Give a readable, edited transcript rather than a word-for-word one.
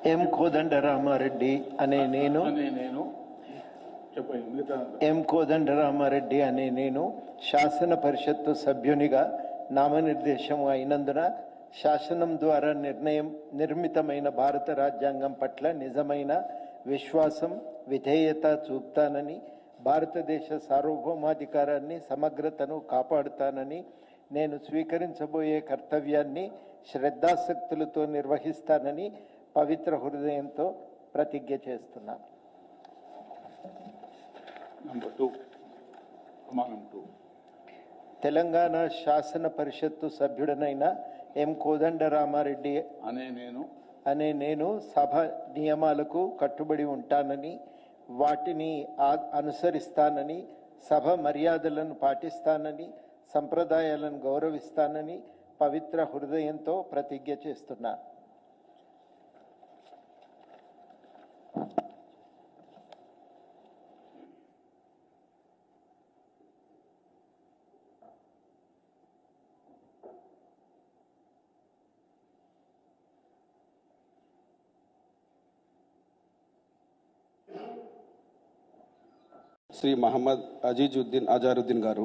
ఎం కోదండరామారెడ్డి అనే నేను ఎం కోదండరామారెడ్డి అనే నేను శాసన పరిషత్తు సభ్యునిగా నామనిర్దేశం అయినందున శాసనం ద్వారా నిర్మితమైన భారత రాజ్యాంగం పట్ల నిజమైన విశ్వాసం విధేయత చూపుతానని, భారతదేశ సార్వభౌమాధికారాన్ని సమగ్రతను కాపాడుతానని, నేను స్వీకరించబోయే కర్తవ్యాన్ని శ్రద్ధాసక్తులతో నిర్వహిస్తానని పవిత్ర హృదయంతో ప్రతిజ్ఞ చేస్తున్నాను. తెలంగాణ శాసన పరిషత్తు సభ్యుడనైన ఎం కోదండరామారెడ్డి అనే నేను సభ నియమాలకు కట్టుబడి ఉంటానని, వాటిని అనుసరిస్తానని, సభ మర్యాదలను పాటిస్తానని, సంప్రదాయాలను గౌరవిస్తానని పవిత్ర హృదయంతో ప్రతిజ్ఞ చేస్తున్నాను. శ్రీ మహమ్మద్ అజీజుద్దీన్ అజారుద్దీన్ గారు.